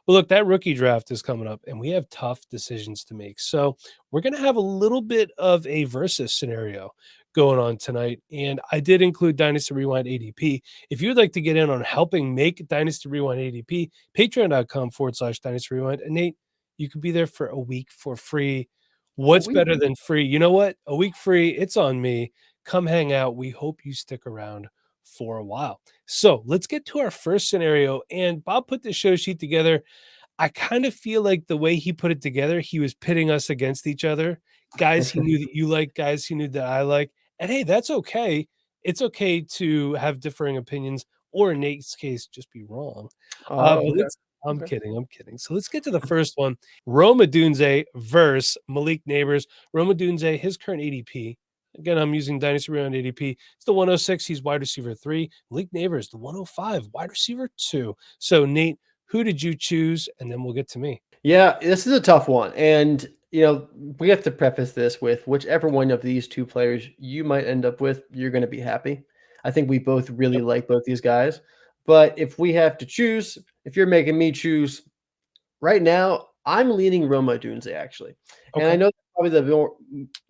Well, look, that rookie draft is coming up, and we have tough decisions to make. So we're going to have a little bit of a versus scenario going on tonight. And I did include Dynasty Rewind ADP. If you would like to get in on helping make Dynasty Rewind ADP, patreon.com/Dynasty Rewind. And Nate, you could be there for a week for free. What's better than free? You know what? A week free, it's on me. Come hang out. We hope you stick around for a while. So let's get to our first scenario. And Bob put the show sheet together. I kind of feel like the way he put it together, he was pitting us against each other. Guys he knew that you like, guys he knew that I like. And hey, that's okay. It's okay to have differing opinions, or in Nate's case, just be wrong. Okay. I'm kidding. I'm kidding. So let's get to the first one. Rome Odunze versus Malik Nabers. Rome Odunze, his current ADP. Again, I'm using Dynasty Round ADP. It's the 106. He's wide receiver 3. Malik Nabers, the 105, wide receiver 2. So, Nate, who did you choose? And then we'll get to me. Yeah, this is a tough one. And, we have to preface this with whichever one of these two players you might end up with, you're going to be happy. I think we both really like both these guys. But if we have to choose, if you're making me choose right now, I'm leaning Rome Odunze, actually. And I know that's probably the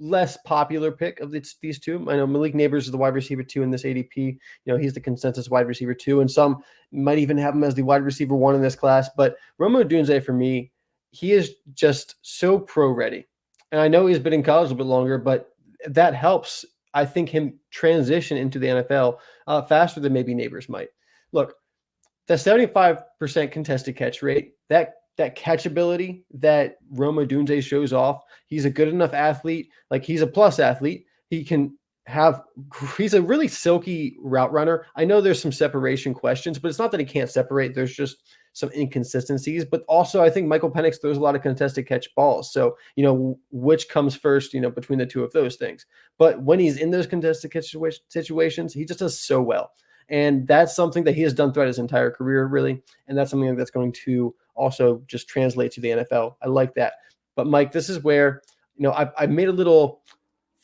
less popular pick of these two. I know Malik Nabers is the wide receiver 2 in this ADP. He's the consensus wide receiver 2, and some might even have him as the wide receiver 1 in this class. But Rome Odunze, for me, he is just so pro ready. And I know he's been in college a bit longer, but that helps, I think, him transition into the NFL faster than maybe Nabers might. Look, the 75% contested catch rate, that catchability that Rome Odunze shows off, he's a good enough athlete. Like, he's a plus athlete. He's a really silky route runner. I know there's some separation questions, but it's not that he can't separate. There's just some inconsistencies. But also, I think Michael Penix throws a lot of contested catch balls. So, which comes first, between the two of those things. But when he's in those contested catch situations, he just does so well. And that's something that he has done throughout his entire career, really. And that's something that's going to also just translate to the NFL. I like that. But, Mike, this is where, I made a little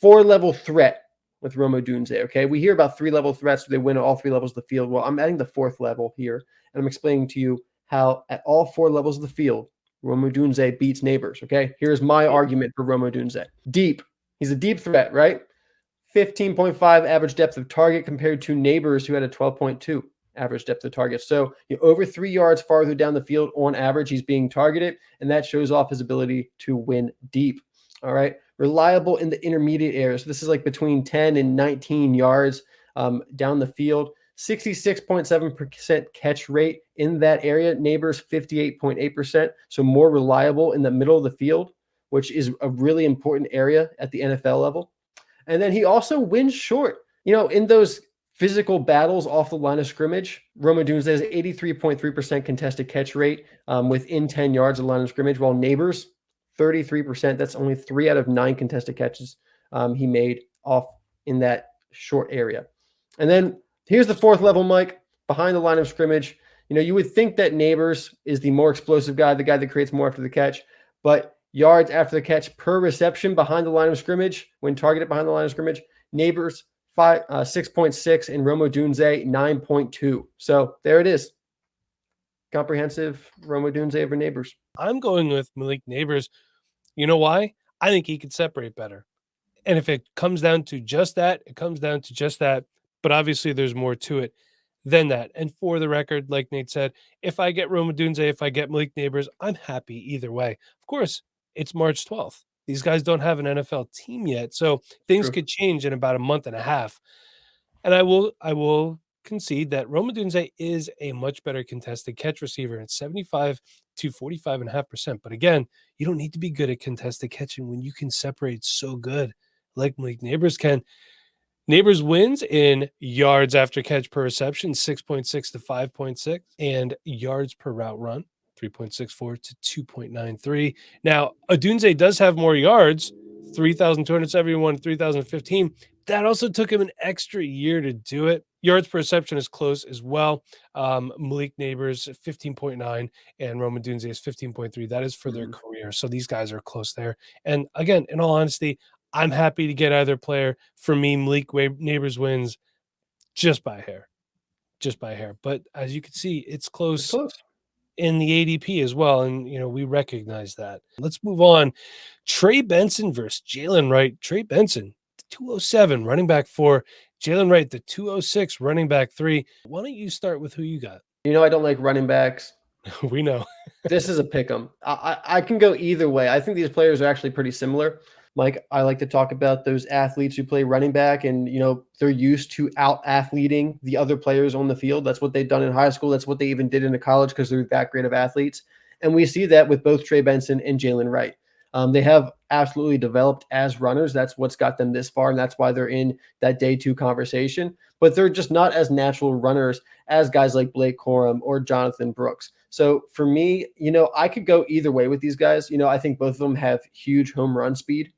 4-level threat with Rome Odunze, okay? We hear about 3-level threats. They win at all 3 levels of the field. Well, I'm adding the 4th level here, and I'm explaining to you how at all 4 levels of the field, Rome Odunze beats Nabers, okay? Here's my argument for Rome Odunze. Deep. He's a deep threat, right? 15.5 average depth of target compared to Nabers, who had a 12.2 average depth of target. So over 3 yards farther down the field on average, he's being targeted, and that shows off his ability to win deep. All right. Reliable in the intermediate areas. So this is like between 10 and 19 yards down the field. 66.7% catch rate in that area. Nabers 58.8%. So more reliable in the middle of the field, which is a really important area at the NFL level. And then he also wins short. In those physical battles off the line of scrimmage, Rome Odunze has 83.3% contested catch rate within 10 yards of the line of scrimmage, while Nabers, 33%. That's only 3 out of 9 contested catches he made off in that short area. And then here's the 4th level, Mike, behind the line of scrimmage. You would think that Nabers is the more explosive guy, the guy that creates more after the catch, but yards after the catch per reception behind the line of scrimmage, when targeted behind the line of scrimmage, Nabers 6.6 and Rome Odunze 9.2. So there it is. Comprehensive Rome Odunze over Nabers. I'm going with Malik Nabers. You know why? I think he could separate better. And if it comes down to just that, it comes down to just that. But obviously there's more to it than that. And for the record, like Nate said, if I get Rome Odunze, if I get Malik Nabers, I'm happy either way. Of course, it's March 12th. These guys don't have an NFL team yet. So things could change in about a month and a half. And I will concede that Rome Odunze is a much better contested catch receiver at 75 to 45.5%. But again, you don't need to be good at contested catching when you can separate so good like Malik Nabers can. Nabers wins in yards after catch per reception, 6.6 to 5.6, and yards per route run, 3.64 to 2.93. Now, Odunze does have more yards, 3,271, 3,015. That also took him an extra year to do it. Yards per reception is close as well. Malik Nabers 15.9 and Rome Odunze is 15.3. That is for their career. So these guys are close there. And again, in all honesty, I'm happy to get either player. For me, Malik Nabers wins just by a hair. But as you can see, it's close. in the ADP as well. And, we recognize that. Let's move on. Trey Benson versus Jaylen Wright. Trey Benson, the 207 running back 4. Jaylen Wright, the 206 running back 3. Why don't you start with who you got? I don't like running backs. We know. This is a pick 'em. I can go either way. I think these players are actually pretty similar. Mike, I like to talk about those athletes who play running back and, they're used to out-athleting the other players on the field. That's what they've done in high school. That's what they even did into college because they're that great of athletes. And we see that with both Trey Benson and Jaylen Wright. They have absolutely developed as runners. That's what's got them this far, and that's why they're in that day 2 conversation. But they're just not as natural runners as guys like Blake Corum or Jonathan Brooks. So for me, I could go either way with these guys. I think both of them have huge home run speed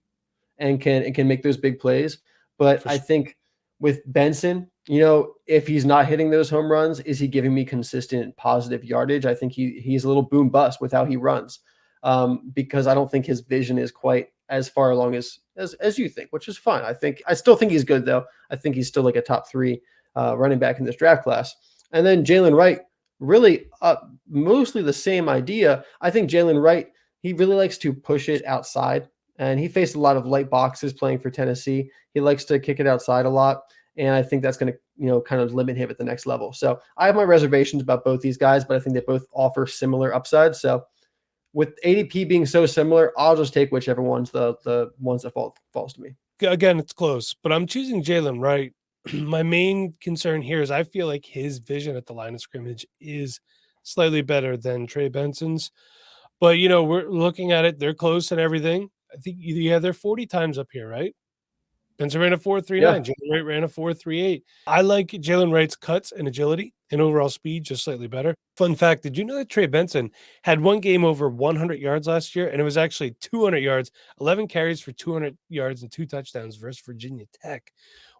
and can make those big plays. But I think with Benson, if he's not hitting those home runs, is he giving me consistent positive yardage? I think he's a little boom bust with how he runs, because I don't think his vision is quite as far along as you think, which is fine. I still think he's good though. I think he's still like a top 3 running back in this draft class. And then Jaylen Wright, really mostly the same idea. I think Jaylen Wright, he really likes to push it outside. And he faced a lot of light boxes playing for Tennessee. He likes to kick it outside a lot. And I think that's going to, kind of limit him at the next level. So I have my reservations about both these guys, but I think they both offer similar upside. So with ADP being so similar, I'll just take whichever one's the ones that falls to me. Again, it's close, but I'm choosing Jaylen Wright. My main concern here is I feel like his vision at the line of scrimmage is slightly better than Trey Benson's. But, we're looking at it. They're close and everything. I think you have their 40 times up here, right? Benson ran a 4.39. Yeah. Jaylen Wright ran a 4.38. I like Jaylen Wright's cuts and agility and overall speed just slightly better. Fun fact, did you know that Trey Benson had one game over 100 yards last year? And it was actually 200 yards, 11 carries for 200 yards and 2 touchdowns versus Virginia Tech.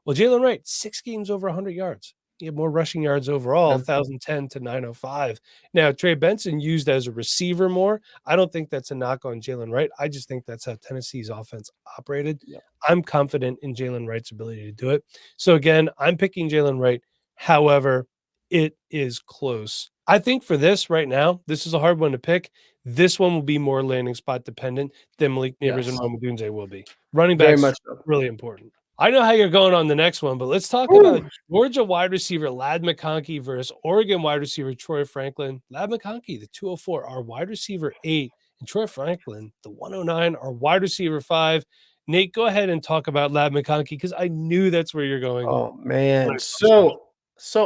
Well, Jaylen Wright, 6 games over 100 yards. He had more rushing yards overall, 1,010 to 905. Now, Trey Benson used as a receiver more. I don't think that's a knock on Jaylen Wright. I just think that's how Tennessee's offense operated. Yep. I'm confident in Jaylen Wright's ability to do it. So, again, I'm picking Jaylen Wright. However, it is close. I think for this right now, this is a hard one to pick. This one will be more landing spot dependent than Malik Nabers and Odunze will be. Running backs, very much so. Really important. I know how you're going on the next one, but let's talk about Georgia wide receiver Ladd McConkey versus Oregon wide receiver Troy Franklin. Ladd McConkey, the 204, our wide receiver 8, and Troy Franklin, the 109, our wide receiver 5. Nate, go ahead and talk about Ladd McConkey because I knew that's where you're going. Oh man, so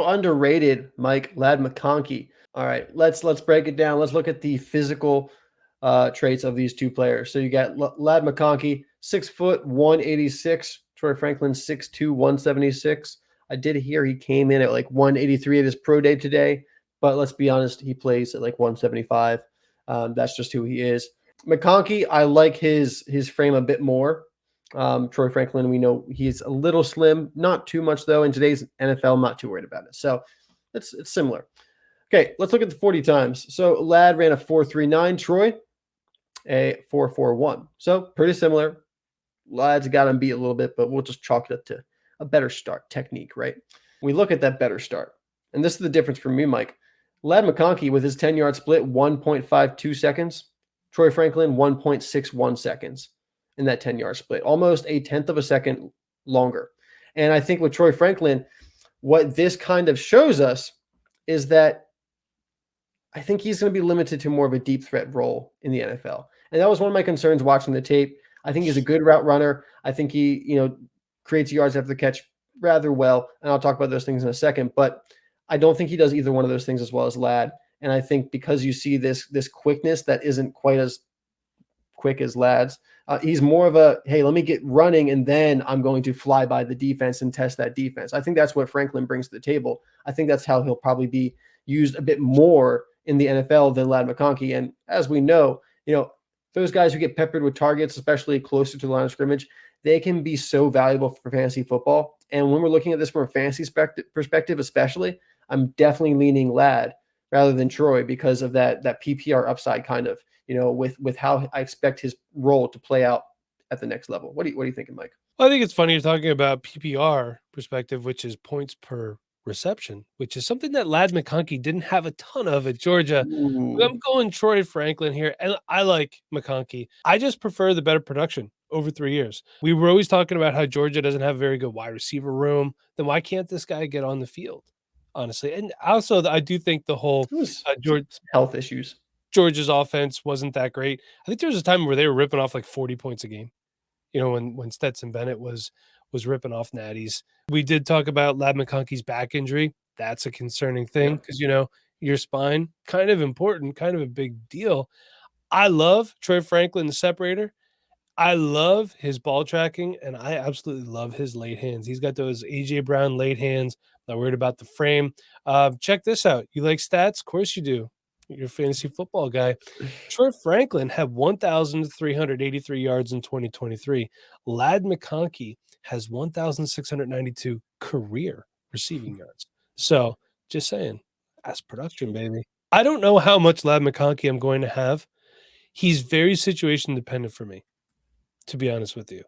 underrated, Mike. Ladd McConkey. All right, let's break it down. Let's look at the physical traits of these two players. So you got Ladd McConkey, 6 foot, 186. Troy Franklin, 6'2", 176. I did hear he came in at like 183 at his pro day today, but let's be honest, he plays at like 175. That's just who he is. McConkey, I like his frame a bit more. Troy Franklin, we know he's a little slim, not too much though. In today's NFL, I'm not too worried about it. So it's similar. Okay, let's look at the 40 times. So Ladd ran a 4.39, Troy a 4.41. So pretty similar. Ladd's got him beat a little bit, but we'll just chalk it up to a better start technique, right? We look at that better start. And this is the difference for me, Mike. Ladd McConkey with his 10-yard split, 1.52 seconds. Troy Franklin, 1.61 seconds in that 10-yard split. Almost a tenth of a second longer. And I think with Troy Franklin, what this kind of shows us is that I think he's going to be limited to more of a deep threat role in the NFL. And that was one of my concerns watching the tape. I think he's a good route runner. I think he, creates yards after the catch rather well. And I'll talk about those things in a second. But I don't think he does either one of those things as well as Ladd. And I think because you see this quickness that isn't quite as quick as Ladd's, he's more of a, hey, let me get running and then I'm going to fly by the defense and test that defense. I think that's what Franklin brings to the table. I think that's how he'll probably be used a bit more in the NFL than Ladd McConkey. And as we know, those guys who get peppered with targets, especially closer to the line of scrimmage, they can be so valuable for fantasy football. And when we're looking at this from a fantasy perspective, especially, I'm definitely leaning Ladd rather than Troy because of that PPR upside kind of, with how I expect his role to play out at the next level. What are you thinking, Mike? Well, I think it's funny you're talking about PPR perspective, which is points per reception, which is something that Lad McConkey didn't have a ton of at Georgia. But I'm Ooh. going Troy Franklin here, and I like McConkey. I just prefer the better production over 3 years. We were always talking about how Georgia doesn't have a very good wide receiver room. Then why can't this guy get on the field? Honestly, and also I do think the whole It was George some health issues. Georgia's offense wasn't that great. I think there was a time where they were ripping off like 40 points a game. When Stetson Bennett was ripping off natties. We did talk about Lad McConkey's back injury. That's a concerning thing Yep. because your spine, kind of important, kind of a big deal. I love Troy Franklin, the separator. I love his ball tracking, and I absolutely love his late hands. He's got those AJ Brown late hands. Not worried about the frame. Check this out. You like stats? Of course you do. You're a fantasy football guy. Troy Franklin had 1,383 yards in 2023. Lad McConkey has 1,692 career receiving yards. So just saying, that's production, baby. I don't know how much Lad McConkey I'm going to have. He's very situation dependent for me, to be honest with you.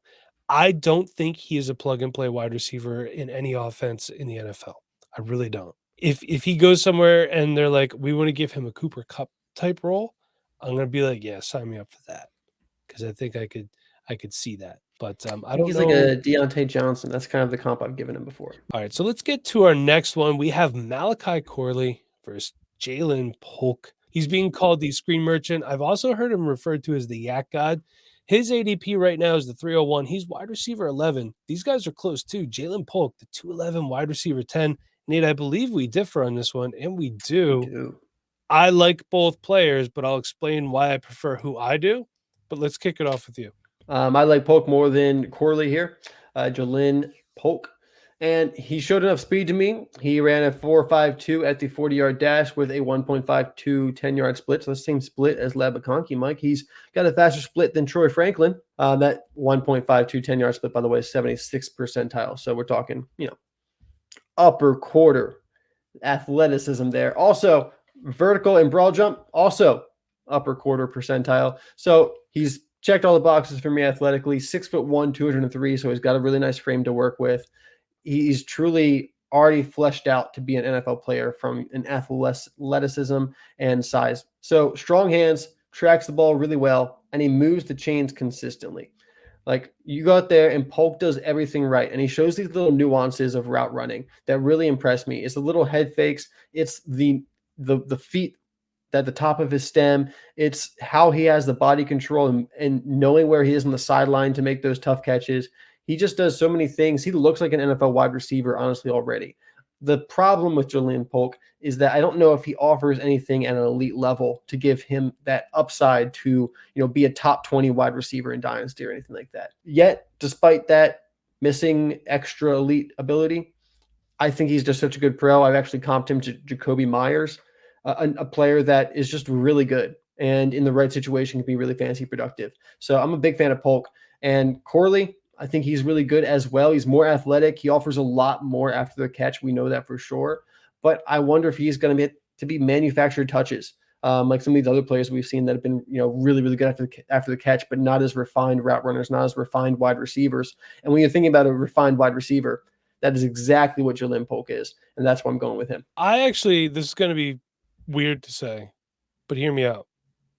I don't think he is a plug and play wide receiver in any offense in the NFL. I really don't. If he goes somewhere and they're like, we want to give him a Cooper Cup type role, I'm gonna be like, yeah, sign me up for that. Because I think I could see that. But I I think don't he's like know. a Deontay Johnson. That's kind of the comp I've given him before. All right, so let's get to our next one. We have Malachi Corley versus Jaylen Polk. He's being called the screen merchant. I've also heard him referred to as the yak god. His ADP right now is the 301. He's wide receiver 11. These guys are close too. Jaylen Polk, the 211 wide receiver 10. Nate, I believe we differ on this one, and we We do. do. I like both players, but I'll explain why I prefer who I do. But let's kick it off with you. I like Polk more than Corley here. Jaylen Polk. And he showed enough speed to me. He ran a 4.52 at the 40-yard dash with a 1.52 10-yard split. So the same split as Lad McConkey, Mike. He's got a faster split than Troy Franklin. That 1.52 10-yard split, by the way, is 76th percentile. So we're talking, upper quarter athleticism there. Also, vertical and broad jump, also upper quarter percentile. So he's checked all the boxes for me athletically. 6'1", 203. So he's got a really nice frame to work with. He's truly already fleshed out to be an NFL player from an athleticism and size. So strong hands, tracks the ball really well, and he moves the chains consistently. Like you go out there and Polk does everything right. And he shows these little nuances of route running that really impress me. It's the little head fakes. It's the feet at the top of his stem. It's how he has the body control and knowing where he is on the sideline to make those tough catches. He just does so many things. He looks like an NFL wide receiver, honestly, already. The problem with Jaylen Polk is that I don't know if he offers anything at an elite level to give him that upside to, be a top 20 wide receiver in Dynasty or anything like that. Yet, despite that missing extra elite ability, I think he's just such a good pro. I've actually comped him to Jacoby Myers, a player that is just really good and in the right situation can be really fantasy productive. So I'm a big fan of Polk. And Corley, I think he's really good as well. He's more athletic. He offers a lot more after the catch. We know that for sure. But I wonder if he's going to be manufactured touches, like some of these other players we've seen that have been, really, really good after the catch, but not as refined route runners, not as refined wide receivers. And when you're thinking about a refined wide receiver, that is exactly what Jaylen Polk is, and that's why I'm going with him. This is going to be weird to say, but hear me out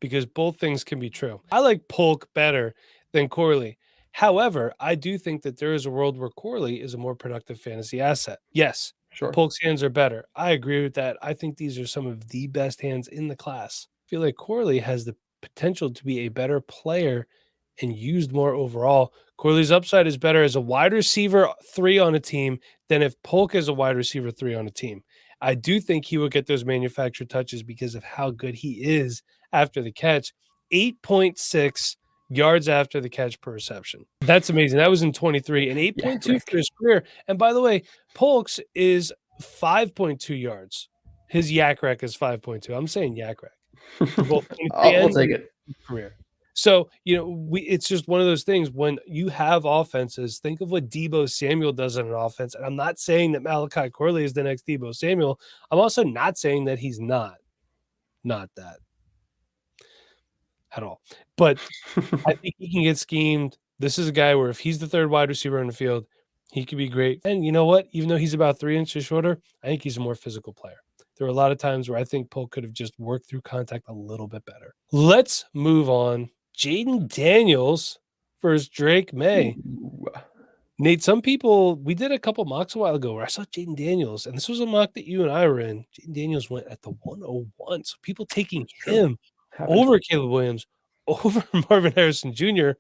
because both things can be true. I like Polk better than Corley. However, I do think that there is a world where Corley is a more productive fantasy asset. Yes, Sure. Polk's hands are better. I agree with that. I think these are some of the best hands in the class. I feel like Corley has the potential to be a better player and used more overall. Corley's upside is better as a wide receiver 3 on a team than if Polk is a wide receiver 3 on a team. I do think he will get those manufactured touches because of how good he is after the catch. 8.6 yards after the catch per reception. That's amazing. That was in 23 and 8.2 for his career. And by the way, Polk's is 5.2 yards. His yak rec is 5.2. I'm saying yak rec for both We'll take it. Career. So, it's just one of those things when you have offenses, think of what Deebo Samuel does in an offense. And I'm not saying that Malachi Corley is the next Deebo Samuel. I'm also not saying that he's not that at all. But I think he can get schemed. This is a guy where if he's the third wide receiver on the field, He could be great. And you know what? Even though he's about 3 inches shorter, I think he's a more physical player. There were a lot of times where I think Polk could have just worked through contact a little bit better. Let's move on. Jayden Daniels versus Drake Maye. Ooh. Nate, some people, we did a couple mocks a while ago where I saw Jayden Daniels, and this was a mock that you and I were in. Jayden Daniels went at the 101. So people taking him over Caleb Williams, over Marvin Harrison Jr.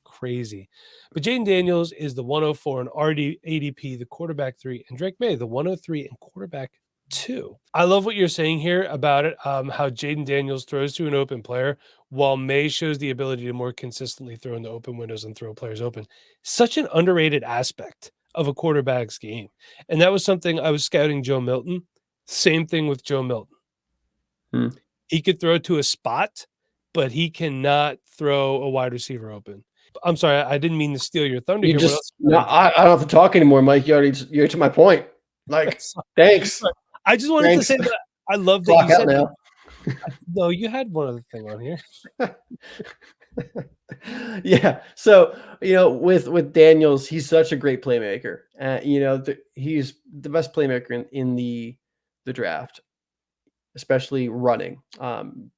Crazy. But Jayden Daniels is the 104 in ADP, the quarterback 3, and Drake Maye, the 103 and quarterback 2. I love what you're saying here about it, how Jayden Daniels throws to an open player while Maye shows the ability to more consistently throw in the open windows and throw players open. Such an underrated aspect of a quarterback's game. And that was something I was scouting Joe Milton. Same thing with Joe Milton. He could throw to a spot, but he cannot throw a wide receiver open. I'm sorry, I didn't mean to steal your thunder. You here. just I don't have to talk anymore, Mike. You're to my point. Like, thanks. I just wanted to say that I love that you said now. No, you had one other thing on here. Yeah. So, with Daniels, he's such a great playmaker. He's the best playmaker in the draft, especially running.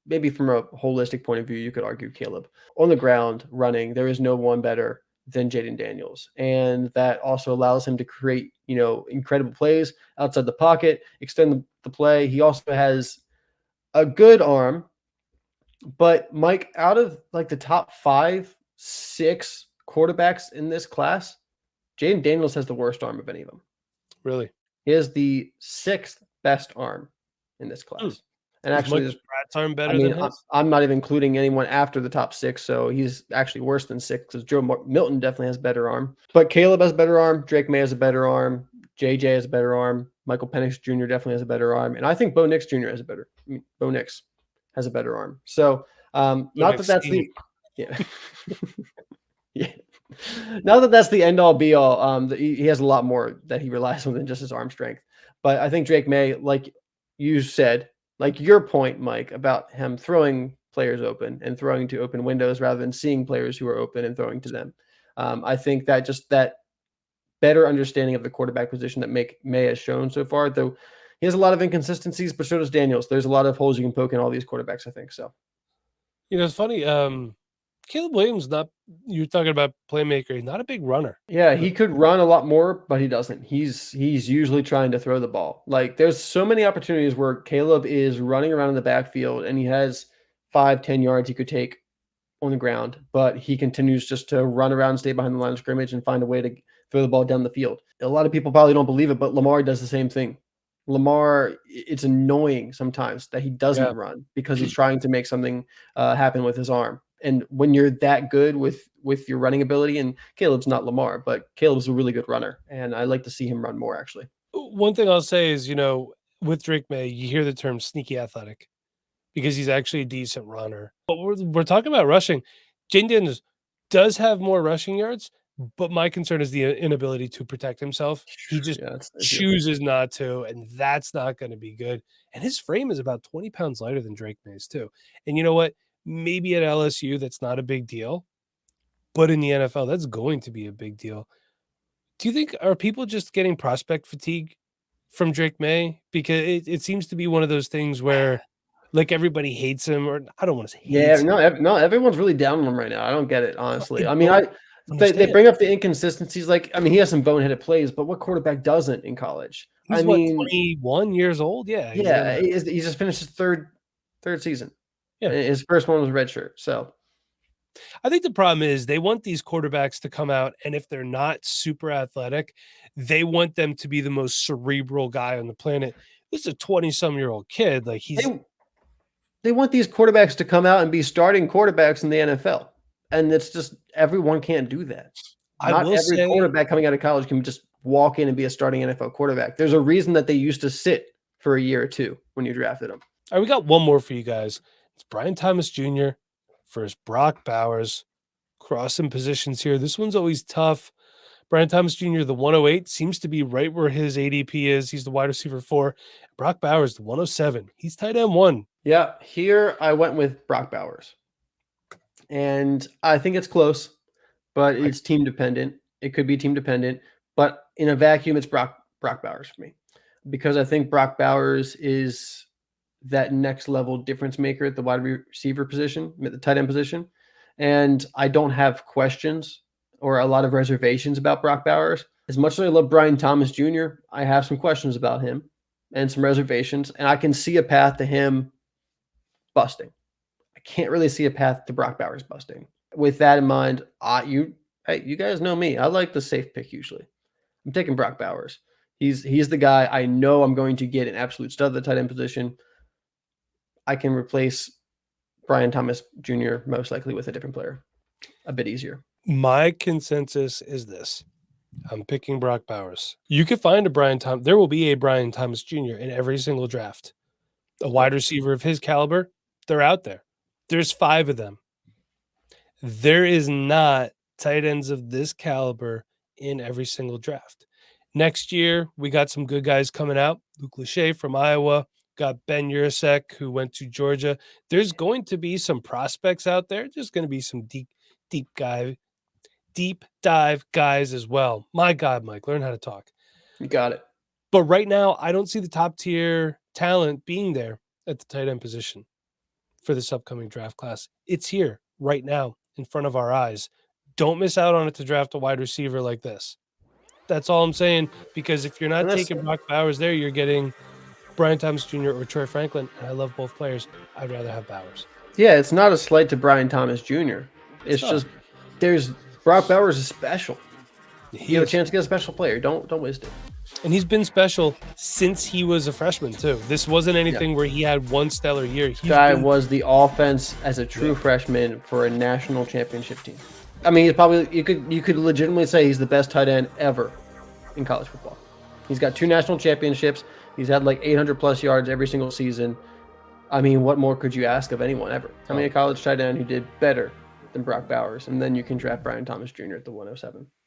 Maybe from a holistic point of view, you could argue Caleb. On the ground, running, there is no one better than Jayden Daniels. And that also allows him to create, incredible plays outside the pocket, extend the play. He also has a good arm. But Mike, out of like the top 5, 6 quarterbacks in this class, Jayden Daniels has the worst arm of any of them. Really? He has the 6th best arm in this class. And actually, Pratt's arm better than his? I'm not even including anyone after the top 6, so he's actually worse than 6 because Joe Milton definitely has a better arm. But Caleb has a better arm. Drake Maye has a better arm. JJ has a better arm. Michael Penix Jr. definitely has a better arm. And I think Bo Nix Jr. has a better Bo Nix has a better arm. So not that that's the yeah. Yeah. Not that that's the end all be all. He has a lot more that he relies on than just his arm strength. But I think Drake Maye, like you said, like your point, Mike, about him throwing players open and throwing to open windows rather than seeing players who are open and throwing to them. I think that just that better understanding of the quarterback position that Maye has shown so far, though he has a lot of inconsistencies, but so does Daniels. There's a lot of holes you can poke in all these quarterbacks, I think. So, it's funny. Caleb Williams, you're talking about playmaker. He's not a big runner. Yeah, he could run a lot more, but he doesn't. He's usually trying to throw the ball. Like there's so many opportunities where Caleb is running around in the backfield and he has 5-10 yards he could take on the ground, but he continues just to run around, stay behind the line of scrimmage, and find a way to throw the ball down the field. A lot of people probably don't believe it, but Lamar does the same thing. Lamar, it's annoying sometimes that he doesn't run because he's trying to make something happen with his arm. And when you're that good with your running ability, and Caleb's not Lamar, but Caleb's a really good runner, and I like to see him run more, actually. One thing I'll say is, with Drake Maye, you hear the term sneaky athletic because he's actually a decent runner. But we're talking about rushing. Jayden Daniels does have more rushing yards, but my concern is the inability to protect himself. He just chooses not to, and that's not going to be good. And his frame is about 20 pounds lighter than Drake Maye's too. And you know what? Maybe at LSU, that's not a big deal. But in the NFL, that's going to be a big deal. Do you think, are people just getting prospect fatigue from Drake Maye? Because it seems to be one of those things where like everybody hates him, or I don't want to say hates him. No, everyone's really down on him right now. I don't get it, honestly. They bring up the inconsistencies. Like, he has some boneheaded plays, but what quarterback doesn't in college? He's 21 years old? Yeah. He just finished his third season. Yeah. His first one was redshirt. So I think the problem is they want these quarterbacks to come out, and if they're not super athletic, they want them to be the most cerebral guy on the planet. This is a 20-some-year-old kid. Like they want these quarterbacks to come out and be starting quarterbacks in the NFL. And it's just everyone can't do that. Not every quarterback coming out of college can just walk in and be a starting NFL quarterback. There's a reason that they used to sit for a year or two when you drafted them. All right, we got one more for you guys. It's Brian Thomas Jr. versus Brock Bowers. Crossing positions here. This one's always tough. Brian Thomas Jr., the 108, seems to be right where his ADP is. He's the wide receiver 4. Brock Bowers, the 107. He's tight end 1. Yeah, here I went with Brock Bowers. And I think it's close, but it's team dependent. It could be team dependent, but in a vacuum, it's Brock Bowers for me, because I think Brock Bowers is that next level difference maker at the wide receiver position, at the tight end position. And I don't have questions or a lot of reservations about Brock Bowers. As much as I love Brian Thomas Jr., I have some questions about him and some reservations, and I can see a path to him busting. I can't really see a path to Brock Bowers busting. With that in mind, you guys know me. I like the safe pick usually. I'm taking Brock Bowers. He's the guy I know I'm going to get an absolute stud at the tight end position. I can replace Brian Thomas Jr. most likely with a different player. A bit easier. My consensus is this. I'm picking Brock Bowers. You could find a Brian Thomas. There will be a Brian Thomas Jr. in every single draft. A wide receiver of his caliber, they're out there. There's 5 of them. There is not tight ends of this caliber in every single draft. Next year, we got some good guys coming out. Luke Lachey from Iowa, got Ben Yurosek, who went to Georgia. There's going to be some prospects out there. There's going to be some deep dive guys as well. My God, Mike, learn how to talk. You got it. But right now, I don't see the top tier talent being there at the tight end position for this upcoming draft class. It's here right now in front of our eyes. Don't miss out on it to draft a wide receiver like this. That's all I'm saying, because if you're not taking Brock Bowers there, you're getting Brian Thomas Jr. or Troy Franklin. And I love both players. I'd rather have Bowers. Yeah, it's not a slight to Brian Thomas Jr. It's just Brock Bowers is special. You have a chance to get a special player. Don't waste it. And he's been special since he was a freshman too. This wasn't anything where he had one stellar year. This guy was the offense as a true freshman for a national championship team. I mean, he's probably you could legitimately say he's the best tight end ever in college football. He's got 2 national championships. He's had like 800 plus yards every single season. I mean, what more could you ask of anyone ever? Tell me a college tight end who did better than Brock Bowers, and then you can draft Brian Thomas Jr. at the 107.